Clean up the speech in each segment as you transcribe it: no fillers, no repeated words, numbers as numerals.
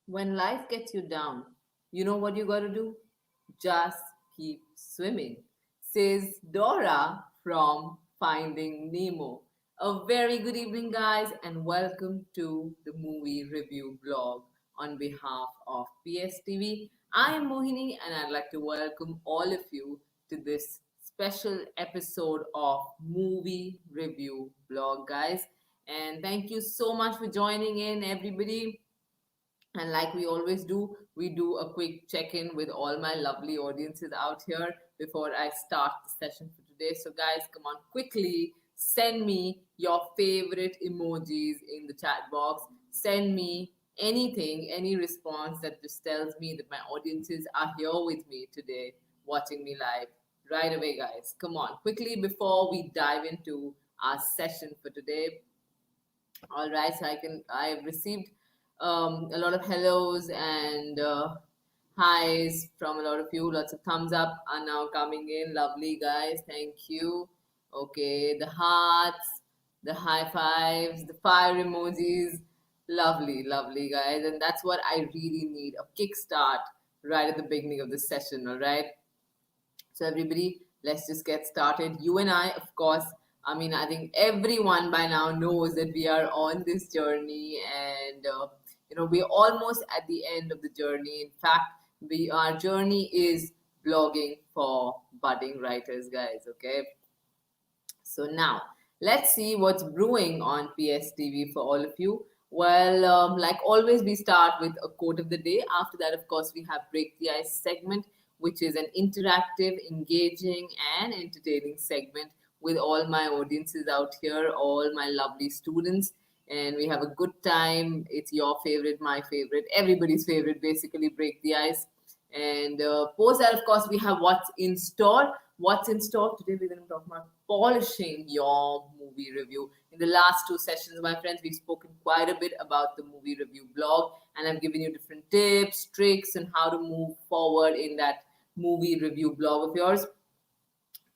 When life gets you down, you know what you gotta do? Just keep swimming, says Dora from Finding Nemo. A very good evening, guys, and welcome to the movie review blog on behalf of PSTV. I am Mohini, and I'd like to welcome all of you to this special episode of movie review blog, guys. And thank you so much for joining in, everybody. And like we always do, we do a quick check in with all my lovely audiences out here before I start the session for today. So, guys, come on, quickly send me your favorite emojis in the chat box. Send me anything, any response that just tells me that my audiences are here with me today, watching me live. Right away, guys. Come on, quickly before we dive into our session for today. All right, so I've received a lot of hellos and highs from a lot of you. Lots of thumbs up are now coming in. Lovely, guys. Thank you. Okay, the hearts, the high fives, the fire emojis. Lovely, lovely, guys. And that's what I really need, a kickstart right at the beginning of the session. All right. So, everybody, let's just get started. You and I, of course, I think everyone by now knows that we are on this journey, and we're almost at the end of the journey. In fact, our journey is blogging for budding writers, guys. Okay, so now let's see what's brewing on PSTV for all of you. Well, like always, we start with a quote of the day. After that, of course, we have Break the Ice segment, which is an interactive, engaging, and entertaining segment with all my audiences out here, all my lovely students. And we have a good time. It's your favorite, my favorite, everybody's favorite, basically, Break the Ice. And post that, of course, we have What's in Store. What's in store today? We're going to talk about polishing your movie review. In the last two sessions, my friends, we've spoken quite a bit about the movie review blog, and I've given you different tips, tricks, and how to move forward in that movie review blog of yours.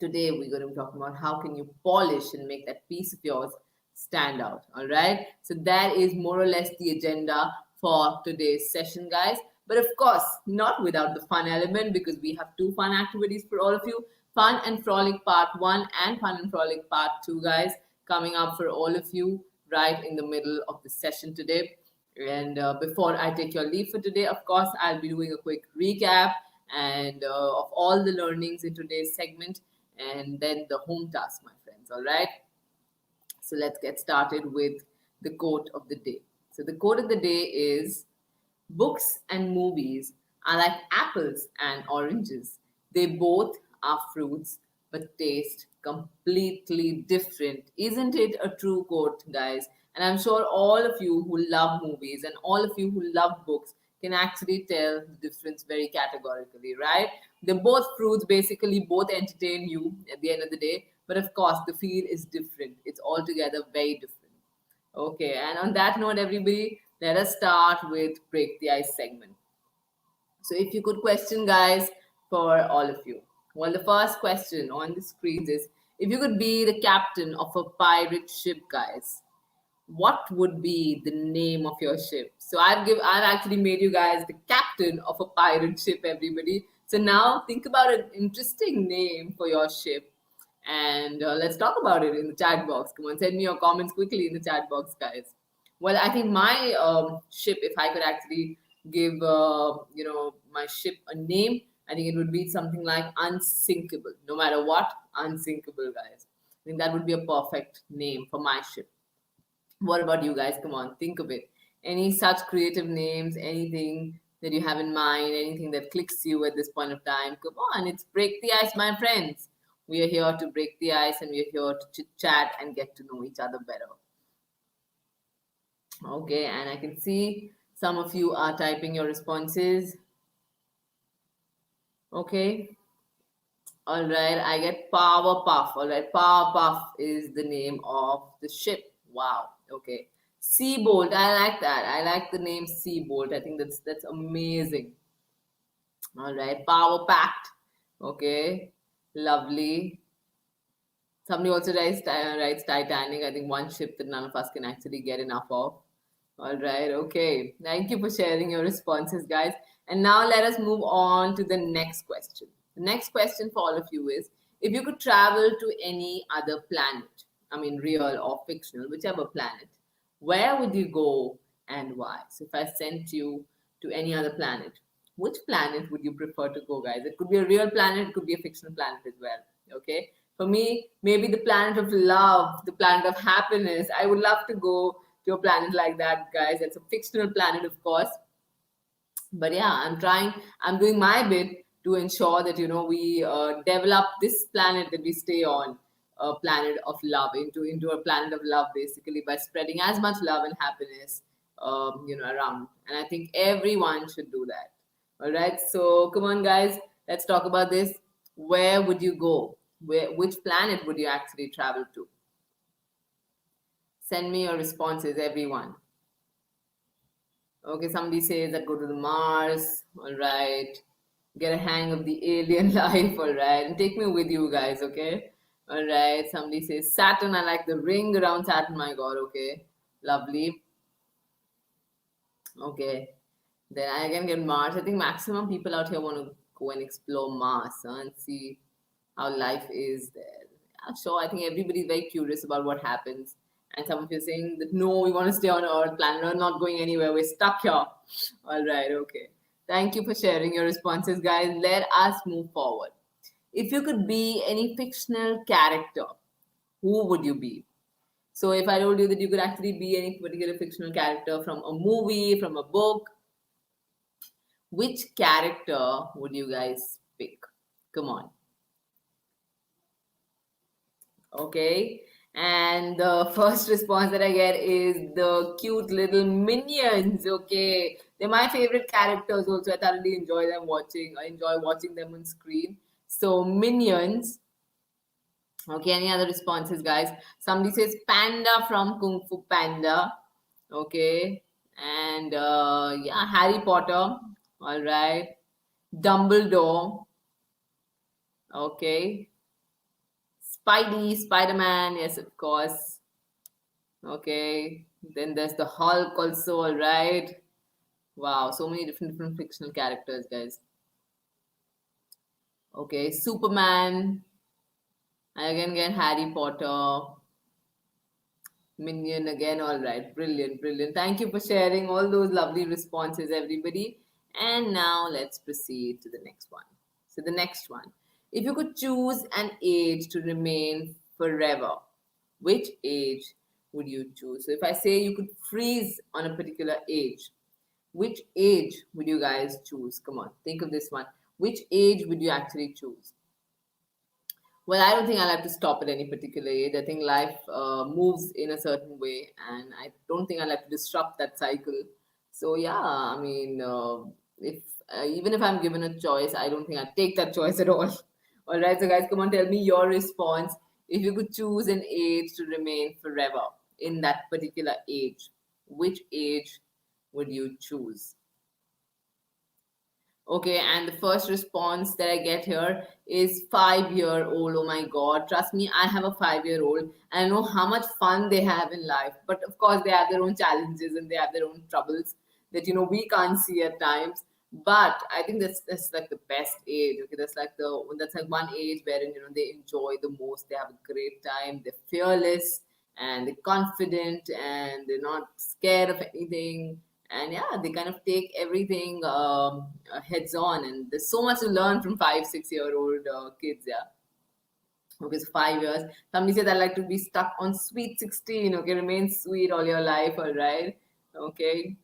Today, we're going to be talking about how can you polish and make that piece of yours stand out. All right. So that is more or less the agenda for today's session, guys. But of course, not without the fun element, because we have two fun activities for all of you. Fun and Frolic Part 1 and Fun and Frolic Part 2, guys, coming up for all of you right in the middle of the session today. And before I take your leave for today, of course, I'll be doing a quick recap and of all the learnings in today's segment, and then the home task, my friends. All right. So let's get started with the quote of the day. So the quote of the day is: books and movies are like apples and oranges. They both are fruits, but taste completely different. Isn't it a true quote, guys? And I'm sure all of you who love movies and all of you who love books can actually tell the difference very categorically, right? They're both fruits, basically, both entertain you at the end of the day. But of course, the feel is different. It's altogether very different. Okay, and on that note, everybody, let us start with Break the Ice segment. So, if you could question, guys, for all of you. Well, the first question on the screens is: if you could be the captain of a pirate ship, guys, what would be the name of your ship? So I've actually made you guys the captain of a pirate ship, everybody. So now think about an interesting name for your ship, and let's talk about it in the chat box. Come on, send me your comments quickly in the chat box, guys. Well, I think my ship, if I could actually give my ship a name, I think it would be something like Unsinkable. No matter what, Unsinkable, guys. I think that would be a perfect name for my ship. What about you guys? Come on, think of it. Any such creative names, anything that you have in mind, anything that clicks you at this point of time? Come on, it's Break the Ice, my friends. We are here to break the ice, and we are here to chit chat and get to know each other better. Okay, and I can see some of you are typing your responses. Okay. All right, I get Power Puff. All right, Power Puff is the name of the ship. Wow. Okay. Seabolt. I like that. I like the name Seabolt. I think that's amazing. All right, Power Packed. Okay. Lovely. Somebody also writes Titanic. I think one ship that none of us can actually get enough of. All right, okay. Thank you for sharing your responses, guys. And now let us move on to the next question. The next question for all of you is, if you could travel to any other planet, I mean, real or fictional, whichever planet, where would you go and why? So, if I sent you to any other planet, which planet would you prefer to go, guys? It could be a real planet, it could be a fictional planet as well. Okay. For me, maybe the planet of love, the planet of happiness. I would love to go to a planet like that, guys. It's a fictional planet, of course, but yeah, I'm doing my bit to ensure that we develop this planet that we stay on, a planet of love, into a planet of love, basically, by spreading as much love and happiness around. And I think everyone should do that. All right, so come on, guys, let's talk about this. Where would you go? Which planet would you actually travel to? Send me your responses, everyone. Okay, somebody says that go to the Mars. All right. Get a hang of the alien life. All right. And take me with you guys. Okay. All right. Somebody says Saturn. I like the ring around Saturn. My God. Okay. Lovely. Okay. Then I can get Mars. I think maximum people out here want to go and explore Mars, and see how life is there. Yeah, sure. I think everybody's very curious about what happens. And some of you are saying that no, we want to stay on Earth, planet Earth, not going anywhere. We're stuck here. All right, okay. Thank you for sharing your responses, guys. Let us move forward. If you could be any fictional character, who would you be? So, if I told you that you could actually be any particular fictional character from a movie, from a book, which character would you guys pick? Come on. Okay. And the first response that I get is the cute little minions. Okay. They're my favorite characters also. I thoroughly enjoy them watching. I enjoy watching them on screen. So minions. Okay, any other responses, guys? Somebody says Panda from Kung Fu Panda. Okay. And yeah, Harry Potter. All right. Dumbledore. Okay. Spidey, Spider-Man, yes, of course. Okay. Then there's the Hulk also, all right. Wow, so many different fictional characters, guys. Okay, Superman. I again get Harry Potter. Minion again, all right. Brilliant, brilliant. Thank you for sharing all those lovely responses, everybody. And now let's proceed to the next one. So, the next one. If you could choose an age to remain forever, which age would you choose? So, if I say you could freeze on a particular age, which age would you guys choose? Come on, think of this one. Which age would you actually choose? Well, I don't think I'll have to stop at any particular age. I think life moves in a certain way, and I don't think I'll have to disrupt that cycle. So yeah, I mean, if even if I'm given a choice, I don't think I'd take that choice at all. All right, so guys, come on, tell me your response. If you could choose an age to remain forever in that particular age, which age would you choose? Okay, and the first response that I get here is 5 year old. Oh my God, trust me, I have a 5 year old and I know how much fun they have in life. But of course, they have their own challenges and they have their own troubles that we can't see at times. But I think that's like the best age. Okay, that's like one age wherein they enjoy the most. They have a great time. They're fearless and they're confident and they're not scared of anything, and yeah, they kind of take everything heads on, and there's so much to learn from 5 6 year old kids. Yeah. Okay, so 5 years. Somebody says I like to be stuck on sweet 16. Okay, remain sweet all your life. All right. Okay,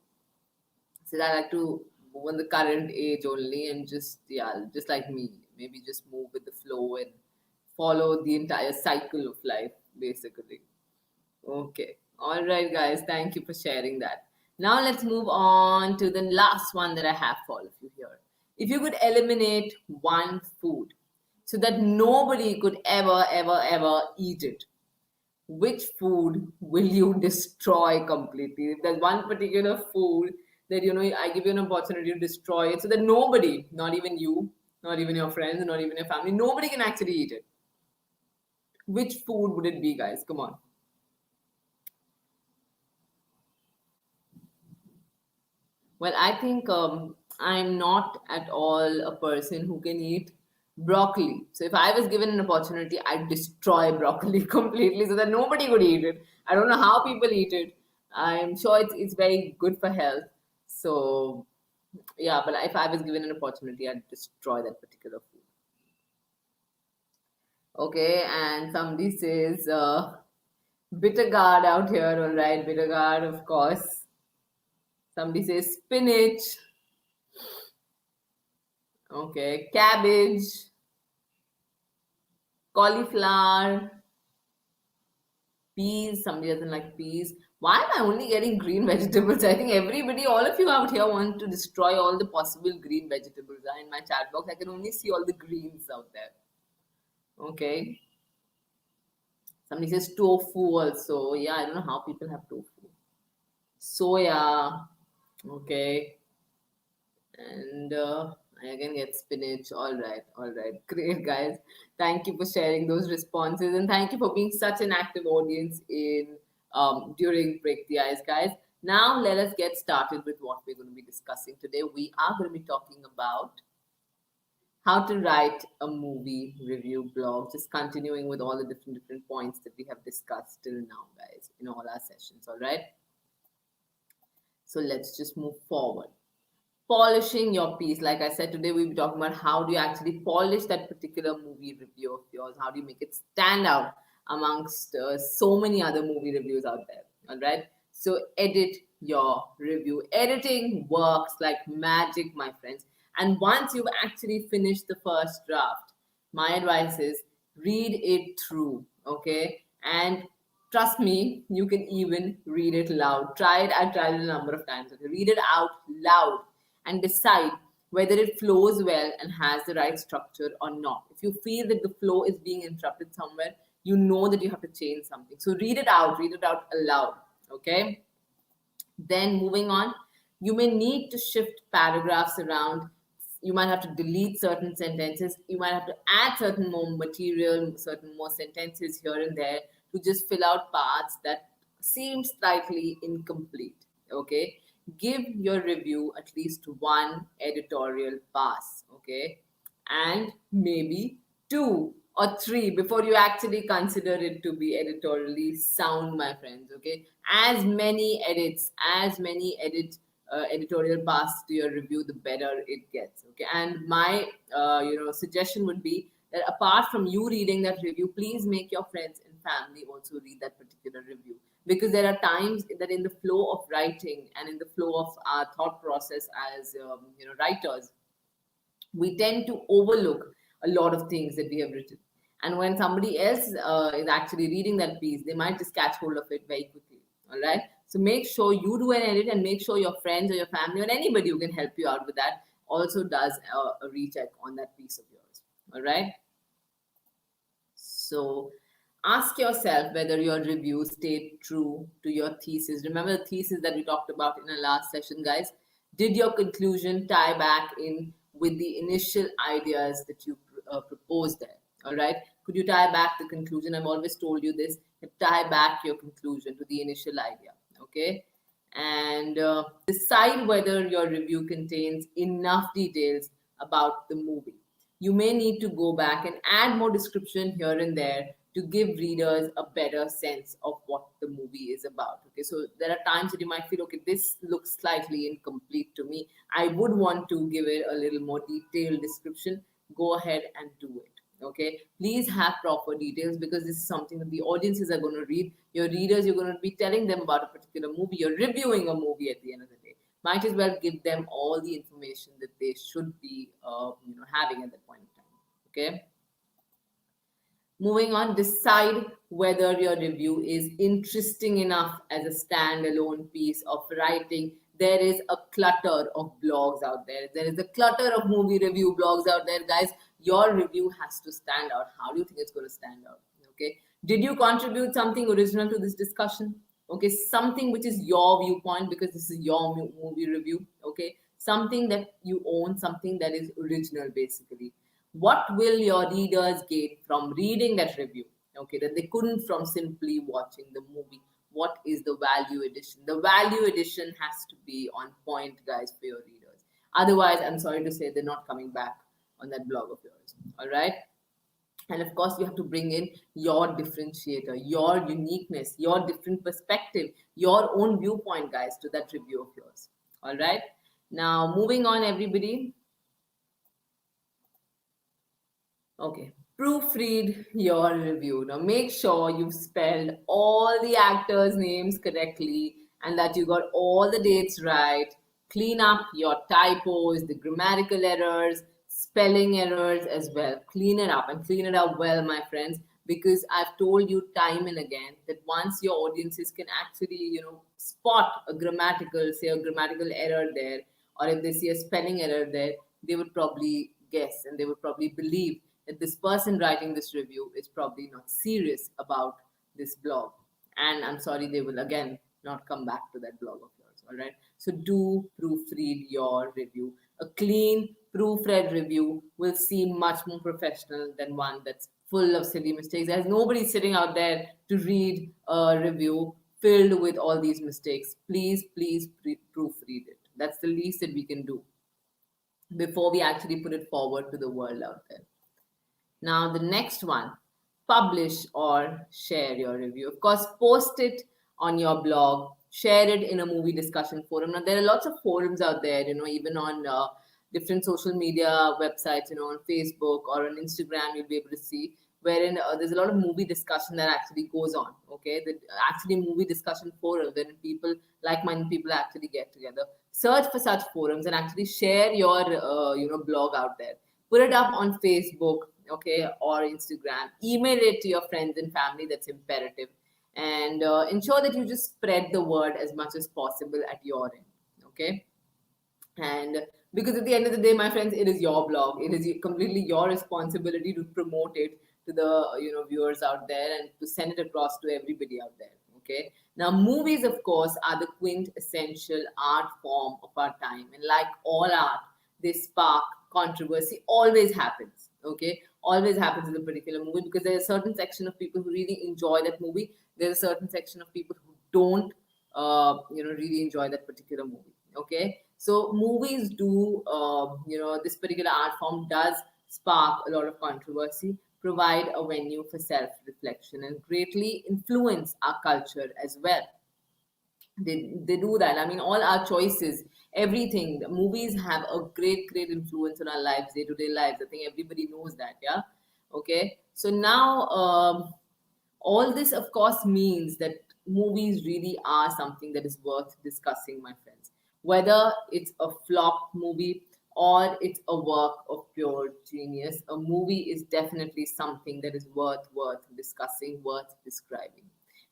so I like to move on the current age only, and just, yeah, just like me, maybe just move with the flow and follow the entire cycle of life, basically. Okay. All right, guys. Thank you for sharing that. Now let's move on to the last one that I have for all of you here. If you could eliminate one food so that nobody could ever eat it, which food will you destroy completely? If there's one particular food that I give you an opportunity to destroy it so that nobody, not even you, not even your friends, not even your family, nobody can actually eat it. Which food would it be, guys? Come on. Well, I think I'm not at all a person who can eat broccoli. So if I was given an opportunity, I'd destroy broccoli completely so that nobody would eat it. I don't know how people eat it. I'm sure it's very good for health. So yeah, but if I was given an opportunity, I'd destroy that particular food. Okay, and somebody says bitter gourd out here. All right, bitter gourd, of course. Somebody says spinach. Okay, cabbage, cauliflower, peas. Somebody doesn't like peas. Why am I only getting green vegetables? I think everybody, all of you out here want to destroy all the possible green vegetables. In my chat box, I can only see all the greens out there. Okay. Somebody says tofu also. Yeah, I don't know how people have tofu. Soya. Okay. And I again get spinach. All right, great guys. Thank you for sharing those responses, and thank you for being such an active audience in during Break the Ice, guys. Now let us get started with what we're going to be discussing today. We are going to be talking about how to write a movie review blog, just continuing with all the different points that we have discussed till now, guys, in all our sessions. All right. So let's just move forward. Polishing your piece. Like I said, today we'll be talking about how do you actually polish that particular movie review of yours? How do you make it stand out amongst so many other movie reviews out there? All right. So edit your review. Editing works like magic, my friends. And once you've actually finished the first draft, my advice is read it through. Okay. And trust me, you can even read it loud. Try it. I've tried it a number of times. Okay? Read it out loud and decide whether it flows well and has the right structure or not. If you feel that the flow is being interrupted somewhere, you know that you have to change something. So read it out aloud. Okay. Then moving on, you may need to shift paragraphs around. You might have to delete certain sentences. You might have to add certain more material, certain more sentences here and there to just fill out parts that seem slightly incomplete. Okay. Give your review at least one editorial pass. Okay. And maybe two or three before you actually consider it to be editorially sound, my friends. Okay, as many editorial pass to your review, the better it gets. Okay, and my suggestion would be that apart from you reading that review, please make your friends and family also read that particular review, because there are times that in the flow of writing and in the flow of our thought process as writers, we tend to overlook a lot of things that we have written. And when somebody else is actually reading that piece, they might just catch hold of it very quickly. All right. So make sure you do an edit, and make sure your friends or your family or anybody who can help you out with that also does a recheck on that piece of yours. All right. So ask yourself whether your review stayed true to your thesis. Remember the thesis that we talked about in our last session, guys? Did your conclusion tie back in with the initial ideas that you proposed there? All right. Could you tie back the conclusion? I've always told you this. Tie back your conclusion to the initial idea. Okay. And decide whether your review contains enough details about the movie. You may need to go back and add more description here and there to give readers a better sense of what the movie is about. Okay, so there are times that you might feel, okay, this looks slightly incomplete to me. I would want to give it a little more detailed description. Go ahead and do it. Okay, please have proper details, because this is something that the audiences are going to read. Your readers, you're going to be telling them about a particular movie. You're reviewing a movie at the end of the day. Might as well give them all the information that they should be having at that point in time. Okay. Moving on, decide whether your review is interesting enough as a standalone piece of writing. There is a clutter of blogs out there. There is a clutter of movie review blogs out there, guys. Your review has to stand out. How do you think it's going to stand out? Okay. Did you contribute something original to this discussion? Okay. Something which is your viewpoint, because this is your movie review. Okay. Something that you own, something that is original, basically. What will your readers gain from reading that review? Okay, that they couldn't from simply watching the movie. what is the value addition. The value addition has to be on point, guys, for your readers. Otherwise, I'm sorry to say, they're not coming back on that blog of yours. All right. And of course, you have to bring in your differentiator, your uniqueness, your different perspective, your own viewpoint, guys, to that review of yours. All right. Now, moving on, everybody. Okay. Proofread your review. Now, make sure you've spelled all the actors' names correctly and that you got all the dates right. Clean up your typos, the grammatical errors, spelling errors as well. Clean it up and clean it up well, my friends, because I've told you time and again that once your audiences can actually, spot say a grammatical error there, or if they see a spelling error there, they would probably guess and they would probably believe that this person writing this review is probably not serious about this blog. And I'm sorry, they will again not come back to that blog of yours. All right. So do proofread your review. A clean, proofread review will seem much more professional than one that's full of silly mistakes. There's nobody sitting out there to read a review filled with all these mistakes. Please, please proofread it. That's the least that we can do before we actually put it forward to the world out there. Now, the next one, publish or share your review. Of course, post it on your blog, share it in a movie discussion forum. Now, there are lots of forums out there, even on different social media websites, on Facebook or on Instagram, you'll be able to see wherein there's a lot of movie discussion that actually goes on. Okay, the actually movie discussion forum wherein people, like-minded people, actually get together. Search for such forums and actually share your blog out there. Put it up on Facebook, okay, or Instagram. Email it to your friends and family. That's imperative, and ensure that you just spread the word as much as possible at your end. Okay. And because at the end of the day, my friends, it is your blog. It is completely your responsibility to promote it to the viewers out there and to send it across to everybody out there. Okay. Now, movies, of course, are the quintessential art form of our time, and like all art, they spark controversy. Always happens. Okay, always happens in a particular movie because there's a certain section of people who really enjoy that movie. There's a certain section of people who don't, really enjoy that particular movie. Okay, so movies do, this particular art form does spark a lot of controversy, provide a venue for self-reflection, and greatly influence our culture as well. They do that. I mean, all our choices, everything. The movies have a great influence on our lives, day-to-day lives. I think everybody knows that, yeah. Okay. So now, all this, of course, means that movies really are something that is worth discussing, my friends. Whether it's a flop movie or it's a work of pure genius, a movie is definitely something that is worth discussing, worth describing.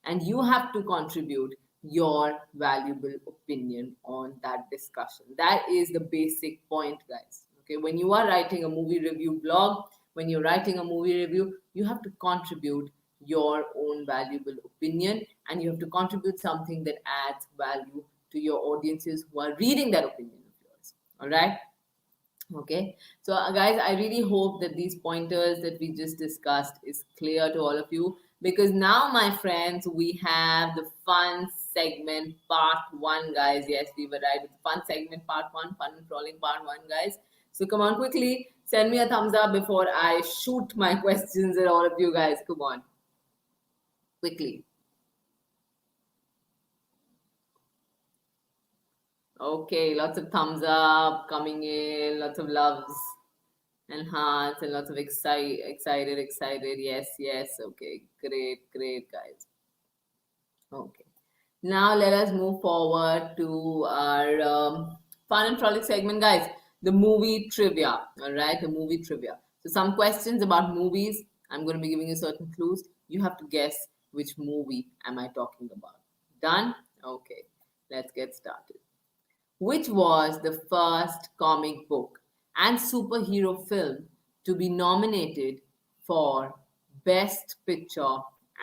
And you have to contribute your valuable opinion on that discussion. That is the basic point, guys. Okay, when you are writing a movie review blog, when you're writing a movie review, you have to contribute your own valuable opinion and you have to contribute something that adds value to your audiences who are reading that opinion of yours. All right. Okay, so guys, I really hope that these pointers that we just discussed is clear to all of you, because now, my friends, we have the fun segment part one, guys. Yes, we were right with the fun segment part one, fun and crawling part one, guys. So come on, quickly send me a thumbs up before I shoot my questions at all of you guys. Come on, quickly. Okay, lots of thumbs up coming in, lots of loves and hearts and lots of excited. Yes. Okay, great, guys. Okay. Now let us move forward to our fun and frolic segment, guys. The movie trivia. All right, the movie trivia. So some questions about movies. I'm going to be giving you certain clues. You have to guess which movie am I talking about. Done? Okay. Let's get started. Which was the first comic book and superhero film to be nominated for Best Picture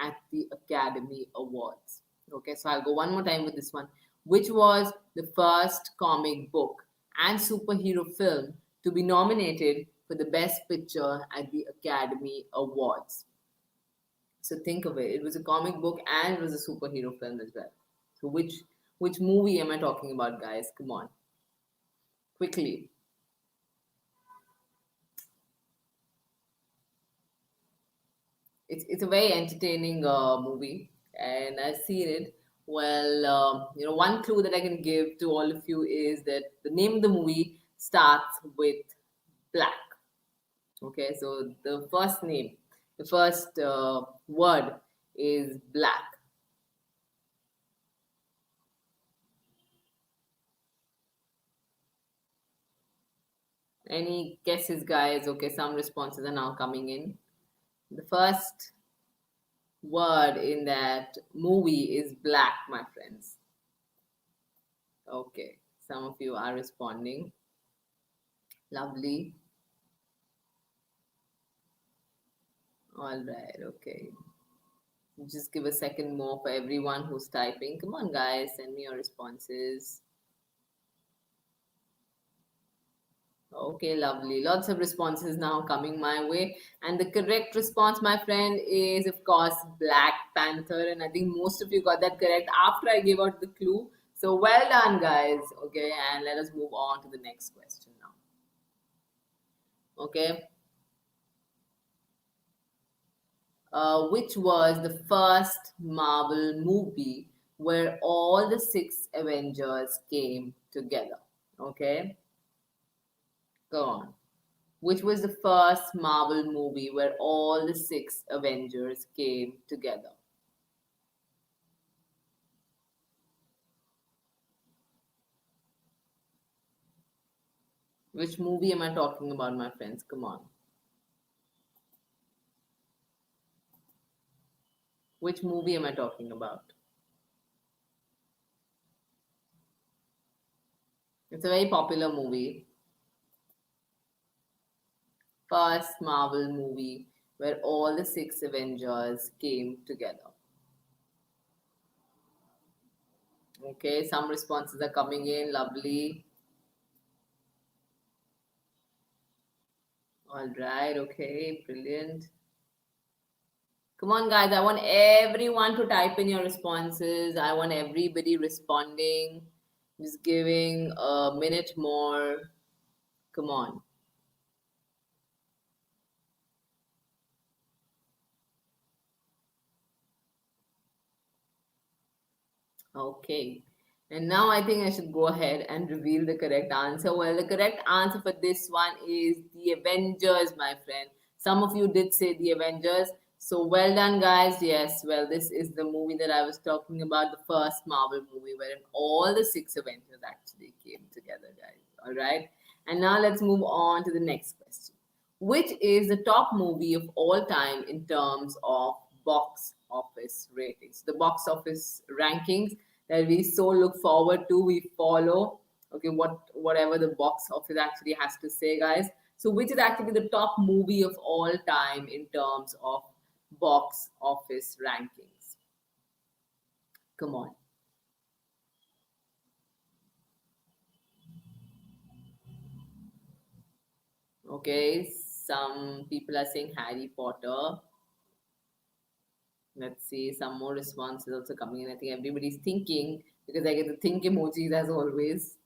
at the Academy Awards? Okay, so I'll go one more time with this one. Which was the first comic book and superhero film to be nominated for the Best Picture at the Academy Awards? So think of it. It was a comic book and it was a superhero film as well. So which movie am I talking about, guys? Come on, quickly. It's a very entertaining movie, and I've seen it. Well, one clue that I can give to all of you is that the name of the movie starts with black. Okay, so the first word is black. Any guesses, guys? Okay, some responses are now coming in. The first word in that movie is black, my friends. Okay, some of you are responding. Lovely. All right, okay. Just give a second more for everyone who's typing. Come on, guys, send me your responses. Okay, lovely. Lots of responses now coming my way. And the correct response, my friend, is of course Black Panther. And I think most of you got that correct after I gave out the clue. So well done, guys. Okay, and let us move on to the next question now. Okay, which was the first Marvel movie where all the six Avengers came together? Okay, go on. Which was the first Marvel movie where all the six Avengers came together? Which movie am I talking about, my friends? Come on. Which movie am I talking about? It's a very popular movie. First Marvel movie where all the six Avengers came together. Okay, some responses are coming in. Lovely. All right, okay, brilliant. Come on, guys. I want everyone to type in your responses. I want everybody responding. Just giving a minute more. Come on. Okay. And now I think I should go ahead and reveal the correct answer. Well, the correct answer for this one is The Avengers, my friend. Some of you did say The Avengers. So well done, guys. Yes, well, this is the movie that I was talking about, the first Marvel movie wherein all the six Avengers actually came together, guys. All right. And now let's move on to the next question. Which is the top movie of all time in terms of box office ratings? The box office rankings that we so look forward to, we follow. Okay, whatever the box office actually has to say, guys. So, which is actually the top movie of all time in terms of box office rankings? Come on. Okay, some people are saying Harry Potter. Let's see, some more responses also coming in. I think everybody's thinking because I get the think emojis as always,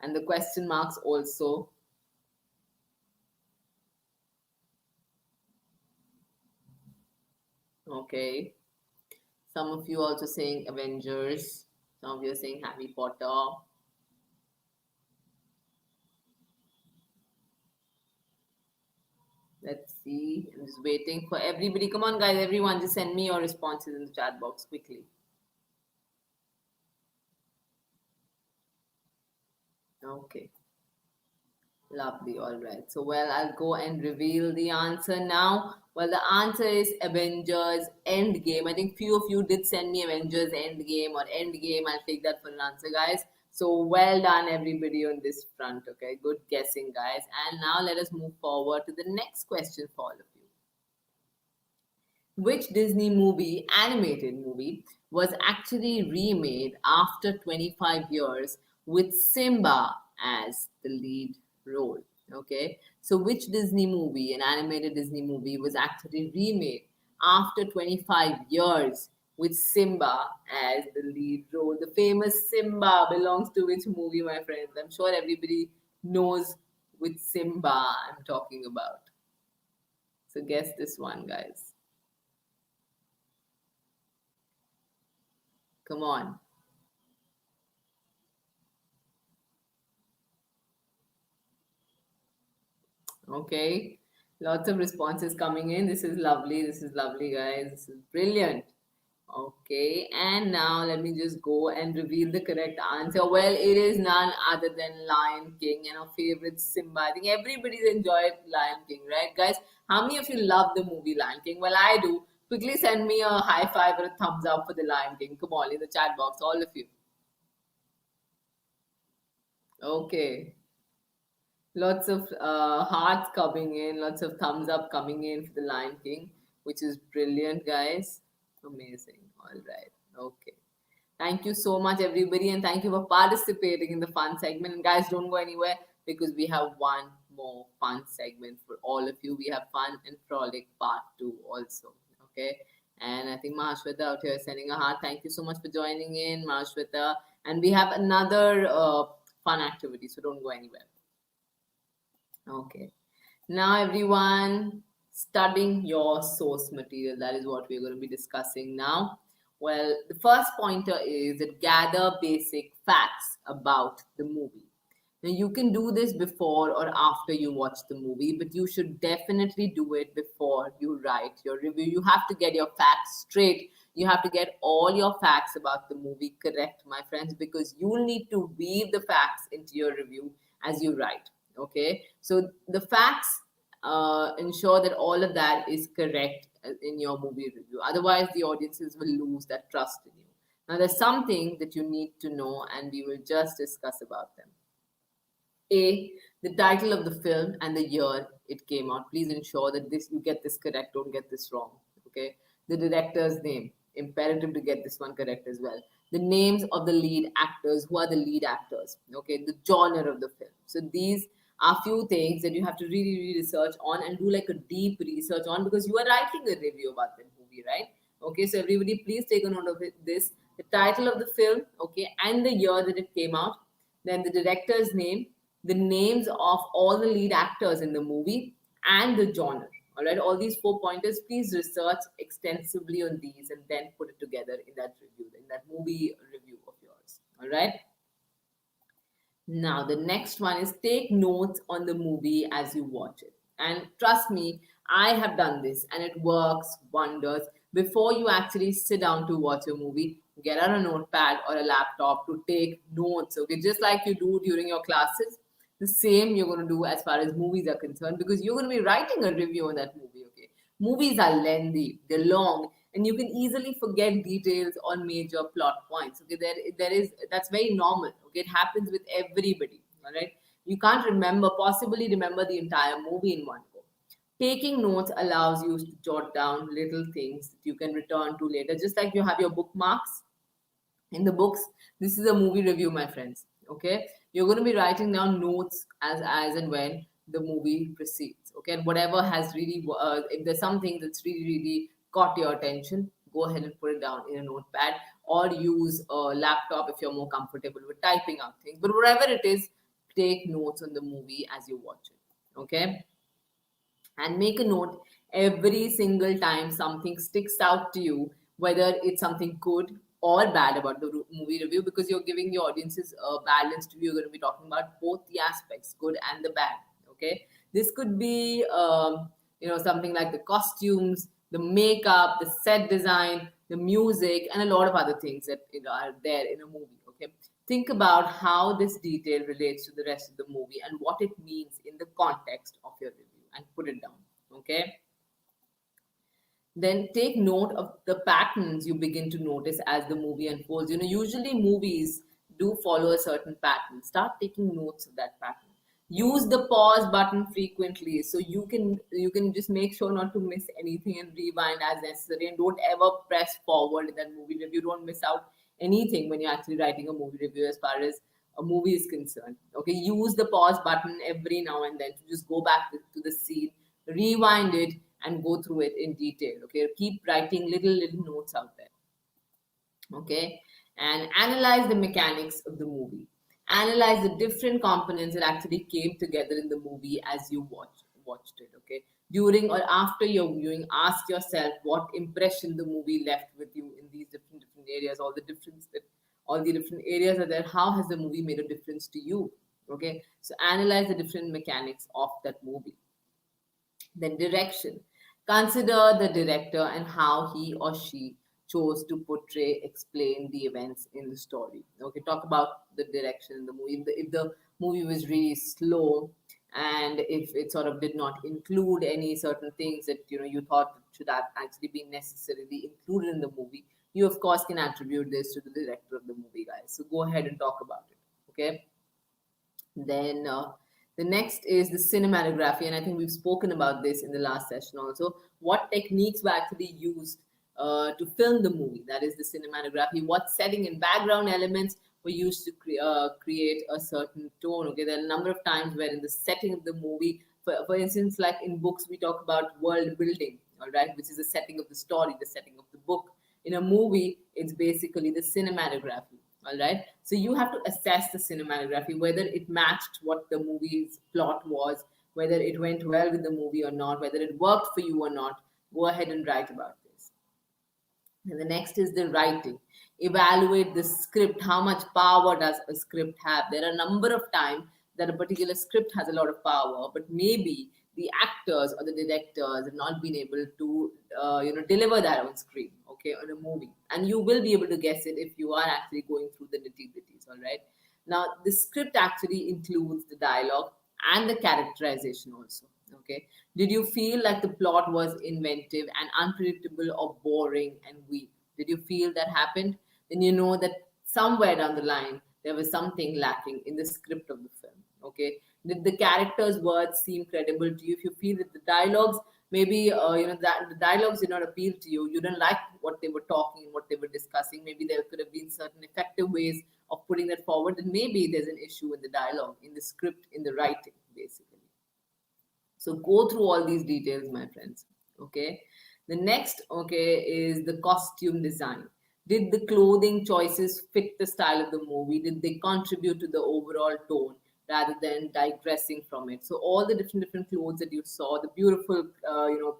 and the question marks also. Okay, some of you also saying Avengers. Some of you are saying Harry Potter. Let's see. I'm just waiting for everybody. Come on, guys, everyone, just send me your responses in the chat box quickly. Okay. Lovely. All right. So, well, I'll go and reveal the answer now. Well, the answer is Avengers Endgame. I think few of you did send me Avengers Endgame or Endgame. I'll take that for an answer, guys. So, well done, everybody, on this front. Okay. Good guessing, guys. And now let us move forward to the next question for all of you. Which Disney animated movie, was actually remade after 25 years with Simba as the lead role? Okay, so which Disney movie, an animated Disney movie, was actually remade after 25 years with Simba as the lead role. The famous Simba belongs to which movie, my friends? I'm sure everybody knows which Simba I'm talking about. So guess this one, guys. Come on. Okay. Lots of responses coming in. This is lovely. This is lovely, guys. This is brilliant. Okay, and now let me just go and reveal the correct answer. Well, it is none other than Lion King and our favorite Simba. I think everybody's enjoyed Lion King, right, guys? How many of you love the movie Lion King? Well, I do. Quickly send me a high five or a thumbs up for the Lion King. Come on, in the chat box, all of you. Okay. Lots of hearts coming in, lots of thumbs up coming in for the Lion King, which is brilliant, guys. Amazing. All right. Okay. Thank you so much, everybody, and thank you for participating in the fun segment. And guys, don't go anywhere because we have one more fun segment for all of you. We have fun and frolic part two also. Okay. And I think Mahashweta out here is sending a heart. Thank you so much for joining in, Mahashweta. And we have another fun activity, so don't go anywhere. Okay. Now, everyone, studying your source material. That is what we're going to be discussing now. Well, the first pointer is that gather basic facts about the movie. Now, you can do this before or after you watch the movie, but you should definitely do it before you write your review. You have to get your facts straight. You have to get all your facts about the movie correct, my friends, because you'll need to weave the facts into your review as you write. Okay, so the facts ensure that all of that is correct in your movie review. Otherwise, the audiences will lose that trust in you. Now, there's something that you need to know, and we will just discuss about them. A, the title of the film and the year it came out. Please ensure that this you get this correct. Don't get this wrong. Okay. The director's name. Imperative to get this one correct as well. The names of the lead actors. Who are the lead actors? Okay. The genre of the film. So these are few things that you have to really research on and do like a deep research on because you are writing a review about the movie, right? Okay. So everybody, please take a note of this. The title of the film. Okay, and the year that it came out. Then the director's name, the names of all the lead actors in the movie, and the genre. All right, all these 4 pointers, please research extensively on these and then put it together in that review, in that movie review of yours. All right. Now, the next one is take notes on the movie as you watch it. And trust me, I have done this and it works wonders. Before you actually sit down to watch a movie, get out a notepad or a laptop to take notes. Okay, just like you do during your classes, the same you're going to do as far as movies are concerned because you're going to be writing a review on that movie. Okay, movies are lengthy, they're long, and you can easily forget details on major plot points. Okay, there is that's very normal. Okay, it happens with everybody. All right, you can't possibly remember the entire movie in one go. Taking notes allows you to jot down little things that you can return to later, just like you have your bookmarks in the books. This is a movie review, my friends. Okay, you're going to be writing down notes as and when the movie proceeds. Okay, and whatever has really if there's something that's really caught your attention, go ahead and put it down in a notepad or use a laptop if you're more comfortable with typing out things. But whatever it is, take notes on the movie as you watch it. Okay, and make a note every single time something sticks out to you, whether it's something good or bad about the movie review, because you're giving the audiences a balanced view. You're going to be talking about both the aspects, good and the bad. Okay, this could be something like the costumes, the makeup, the set design, the music, and a lot of other things that are there in a movie. Okay, think about how this detail relates to the rest of the movie and what it means in the context of your review and put it down. Okay, then take note of the patterns you begin to notice as the movie unfolds. Usually movies do follow a certain pattern. Start taking notes of that pattern. Use the pause button frequently so you can just make sure not to miss anything and rewind as necessary, and don't ever press forward in that movie review. Don't miss out anything when you're actually writing a movie review as far as a movie is concerned. Okay, use the pause button every now and then to just go back to the scene, rewind it, and go through it in detail. Okay, keep writing little notes out there. Okay, and analyze the mechanics of the movie. Analyze the different components that actually came together in the movie as you watched it. Okay, during or after your viewing, ask yourself what impression the movie left with you in these different areas. All the different areas are there. How has the movie made a difference to you? Okay, so analyze the different mechanics of that movie. Then direction. Consider the director and how he or she chose to portray, explain the events in the story. Okay, talk about the direction in the movie. If the movie was really slow, and if it sort of did not include any certain things that you thought should have actually been necessarily included in the movie, you of course can attribute this to the director of the movie, guys. So go ahead and talk about it. Okay. Then the next is the cinematography, and I think we've spoken about this in the last session also. What techniques were actually used to film the movie? That is the cinematography. What setting and background elements were used to create a certain tone? Okay, there are a number of times where in the setting of the movie, for instance, like in books, we talk about world building, all right, which is the setting of the story, the setting of the book. In a movie, it's basically the cinematography. All right. So you have to assess the cinematography, whether it matched what the movie's plot was, whether it went well with the movie or not, whether it worked for you or not. Go ahead and write about this. And the next is the writing. Evaluate the script. How much power does a script have? There are a number of times that a particular script has a lot of power, but maybe the actors or the directors have not been able to, deliver that on screen, okay, on a movie. And you will be able to guess it if you are actually going through the nitty gritties, all right? Now, the script actually includes the dialogue and the characterization also. Okay. Did you feel like the plot was inventive and unpredictable or boring and weak? Did you feel that happened? Then you know that somewhere down the line there was something lacking in the script of the film. Okay. Did the characters' words seem credible to you? If you feel that the dialogues, maybe that the dialogues did not appeal to you, you didn't like what they were talking, what they were discussing. Maybe there could have been certain effective ways of putting that forward. Then maybe there's an issue in the dialogue, in the script, in the writing, basically. So go through all these details, my friends. Okay. The next, okay, is the costume design. Did the clothing choices fit the style of the movie? Did they contribute to the overall tone rather than digressing from it? So all the different clothes that you saw, the beautiful,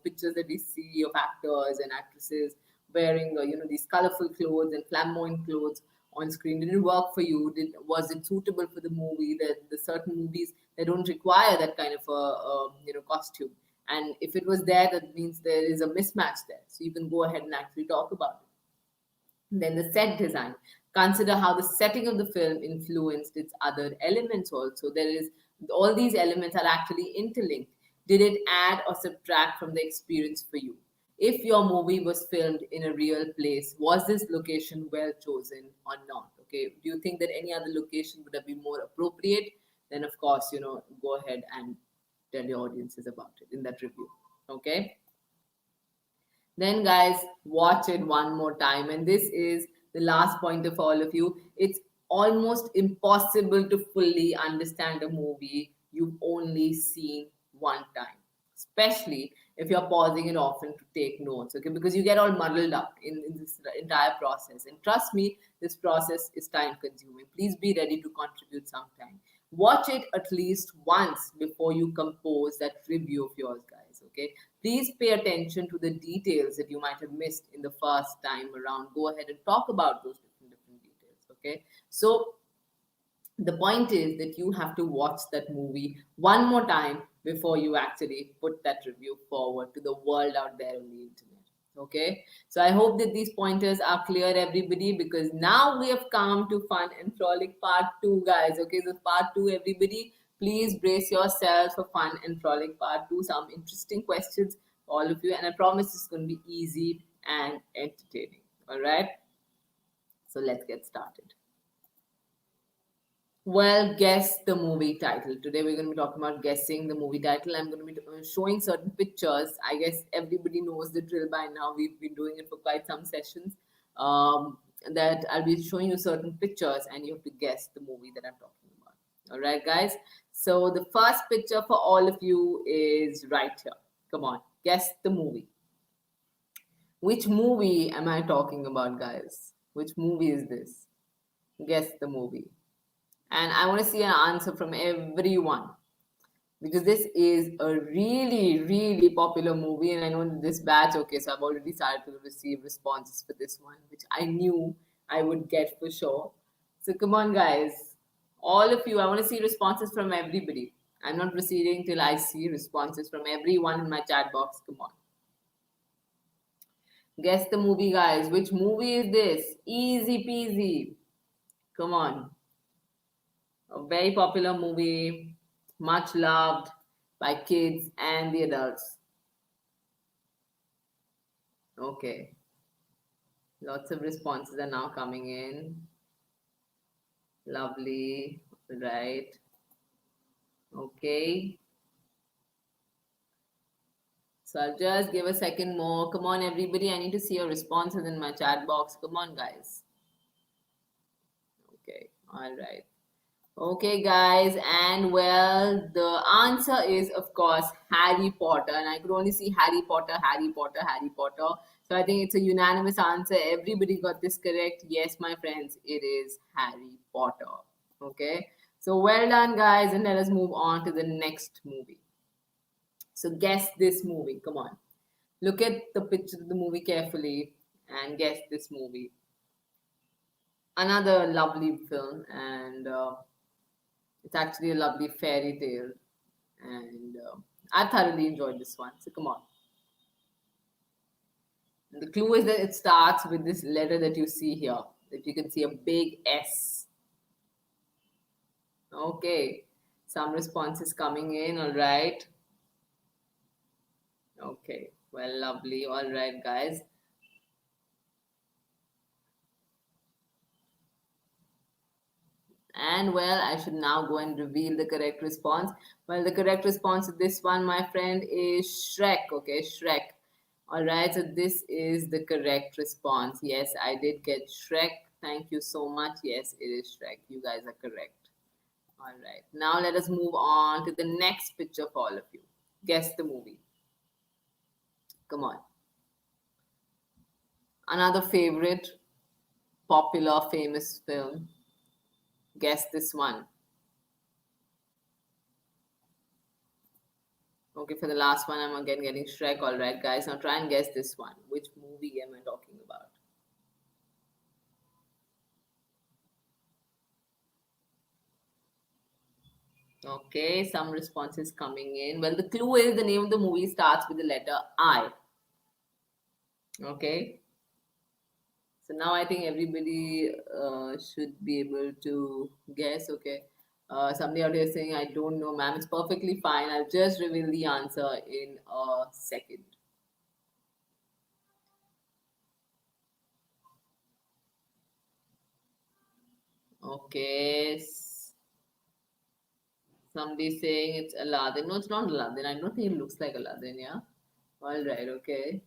pictures that we see of actors and actresses wearing, these colorful clothes and flamboyant clothes on screen, did it work for you? Was it suitable for the movie? That the certain movies, they don't require that kind of a costume, and if it was there, that means there is a mismatch there, so you can go ahead and actually talk about it. Then the set design. Consider how the setting of the film influenced its other elements also. There is all these elements are actually interlinked. Did it add or subtract from the experience for you? If your movie was filmed in a real place, was this location well chosen or not? Okay. Do you think that any other location would have been more appropriate? Then of course, go ahead and tell your audiences about it in that review. Okay. Then, guys, watch it one more time. And this is the last point of all of you. It's almost impossible to fully understand a movie you've only seen one time, especially if you're pausing it often to take notes, okay? Because you get all muddled up in this entire process. And trust me, this process is time consuming. Please be ready to contribute sometime. Watch it at least once before you compose that review of yours, guys, okay? Please pay attention to the details that you might have missed in the first time around. Go ahead and talk about those different details, okay? So the point is that you have to watch that movie one more time before you actually put that review forward to the world out there on the internet. Okay, so I hope that these pointers are clear, everybody, because now we have come to fun and frolic part two, guys. Okay, so part two, everybody, please brace yourselves for fun and frolic part two. Some interesting questions for all of you, and I promise it's going to be easy and entertaining. All right, so let's get started. Well, guess the movie title. Today we're going to be talking about guessing the movie title. I'm going to be showing certain pictures. I guess everybody knows the drill by now. We've been doing it for quite some sessions. That I'll be showing you certain pictures and you have to guess the movie that I'm talking about. All right, guys. So the first picture for all of you is right here. Come on. Guess the movie. Which movie am I talking about, guys? Which movie is this? Guess the movie. And I want to see an answer from everyone because this is a really, really popular movie. And I know that this batch, okay, so I've already started to receive responses for this one, which I knew I would get for sure. So come on, guys. All of you, I want to see responses from everybody. I'm not proceeding till I see responses from everyone in my chat box. Come on. Guess the movie, guys. Which movie is this? Easy peasy. Come on. A very popular movie, much loved by kids and the adults. Okay. Lots of responses are now coming in. Lovely. Right. Okay. So I'll just give a second more. Come on, everybody. I need to see your responses in my chat box. Come on, guys. Okay. All right. Okay, guys, and well, the answer is, of course, Harry Potter. And I could only see Harry Potter, Harry Potter, Harry Potter. So I think it's a unanimous answer. Everybody got this correct. Yes, my friends, it is Harry Potter. Okay, so well done, guys, and let us move on to the next movie. So guess this movie. Come on. Look at the picture of the movie carefully and guess this movie. Another lovely film, and it's actually a lovely fairy tale, and I thoroughly enjoyed this one. So come on. And the clue is that it starts with this letter that you see here. That you can see a big S. Okay, some responses coming in. All right. Okay. Well, lovely. All right, guys. And well, I should now go and reveal the correct response. Well, the correct response to this one, my friend, is Shrek. Okay, Shrek. All right, so this is the correct response. Yes, I did get Shrek. Thank you so much. Yes, it is Shrek. You guys are correct. All right, now let us move on to the next picture for all of you. Guess the movie. Come on. Another favorite, popular, famous film. Guess this one. Okay, for the last one, I'm again getting Shrek. All right, guys. Now try and guess this one. Which movie am I talking about? Okay, some responses coming in. Well, the clue is the name of the movie starts with the letter I. Okay. So now I think everybody should be able to guess. Okay. Somebody out here saying, I don't know, ma'am. It's perfectly fine. I'll just reveal the answer in a second. Okay. Somebody saying it's Aladdin. No, it's not Aladdin. I don't think it looks like Aladdin, yeah? All right, okay.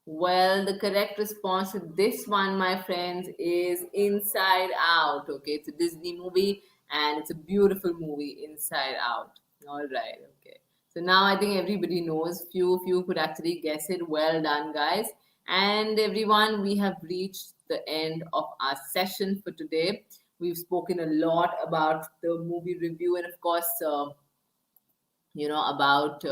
Well, the correct response to this one, my friends, is Inside Out. Okay, it's a Disney movie and it's a beautiful movie, Inside Out. All right, okay. So now I think everybody knows. Few could actually guess it. Well done, guys. And everyone, we have reached the end of our session for today. We've spoken a lot about the movie review and, of course, about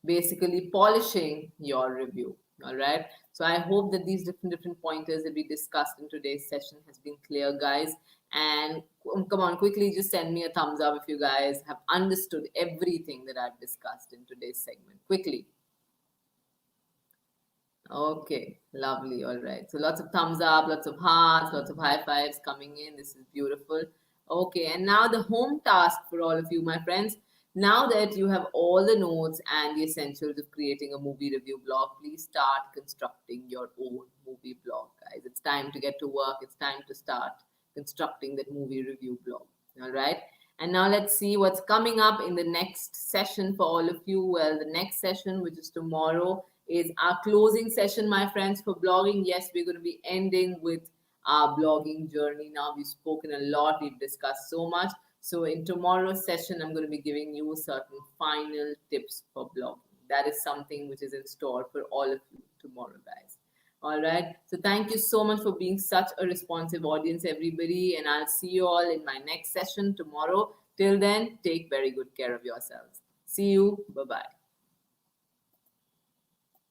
basically polishing your review. All right. So I hope that these different pointers that we discussed in today's session has been clear, guys. And come on, quickly just send me a thumbs up if you guys have understood everything that I've discussed in today's segment. Quickly. Okay, lovely. All right. So lots of thumbs up, lots of hearts, lots of high fives coming in. This is beautiful. Okay, and now the home task for all of you, my friends. Now that you have all the notes and the essentials of creating a movie review blog, please start constructing your own movie blog, guys. It's time to get to work. It's time to start constructing that movie review blog. All right. And now let's see what's coming up in the next session for all of you. Well, the next session, which is tomorrow, is our closing session, my friends, for blogging. Yes, we're going to be ending with our blogging journey. Now we've spoken a lot, we've discussed so much. So in tomorrow's session, I'm going to be giving you certain final tips for blogging. That is something which is in store for all of you tomorrow, guys. All right. So thank you so much for being such a responsive audience, everybody. And I'll see you all in my next session tomorrow. Till then, take very good care of yourselves. See you. Bye bye.